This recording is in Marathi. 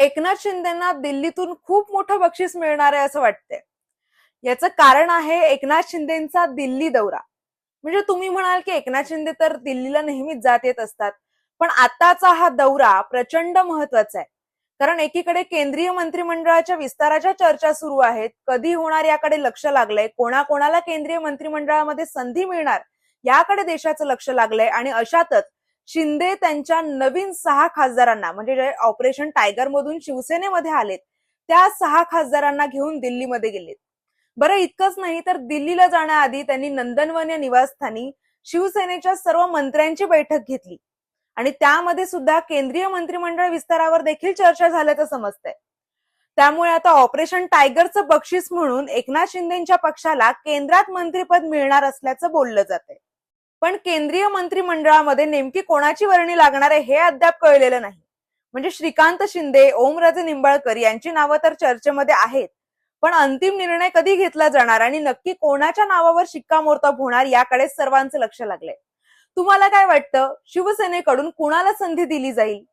एकनाथ शिंदेना दिल्लीतून खूप मोठं बक्षीस मिळणार आहे असं वाटतंय. याचं कारण आहे एकनाथ शिंदेचा दिल्ली दौरा. म्हणजे तुम्ही म्हणाल की एकनाथ शिंदे तर दिल्लीला नेहमीच जात येत असतात, पण आताचा हा दौरा प्रचंड महत्वाचा आहे. कारण एकीकडे केंद्रीय मंत्रिमंडळाच्या विस्ताराच्या चर्चा सुरू आहेत, कधी होणार याकडे लक्ष लागलंय, कोणाकोणाला केंद्रीय मंत्रिमंडळामध्ये संधी मिळणार याकडे देशाचं लक्ष लागलंय. आणि अशातच शिंदे त्यांच्या नवीन 6 खासदारांना, म्हणजे जे ऑपरेशन टायगर मधून शिवसेनेमध्ये आलेत त्या 6 खासदारांना घेऊन दिल्लीमध्ये गेलेत. बरं, इतकंच नाही तर दिल्लीला जाण्याआधी त्यांनी नंदनवन या निवासस्थानी शिवसेनेच्या सर्व मंत्र्यांची बैठक घेतली आणि त्यामध्ये सुद्धा केंद्रीय मंत्रिमंडळ विस्तारावर देखील चर्चा झाल्याचं समजतंय. त्यामुळे आता ऑपरेशन टायगरचं बक्षीस म्हणून एकनाथ शिंदेच्या पक्षाला केंद्रात मंत्रिपद मिळणार असल्याचं बोललं जातंय. पण केंद्रीय मंत्रिमंडळामध्ये नेमकी कोणाची वर्णी लागणार आहे हे अद्याप कळलेलं नाही. म्हणजे श्रीकांत शिंदे, ओमराजे निंबाळकर यांची नावं तर चर्चेमध्ये आहेत, पण अंतिम निर्णय कधी घेतला जाणार आणि नक्की कोणाच्या नावावर शिक्कामोर्तब होणार याकडे सर्वांचं लक्ष लागलंय. तुम्हाला काय वाटतं, शिवसेनेकडून कुणाला संधी दिली जाईल?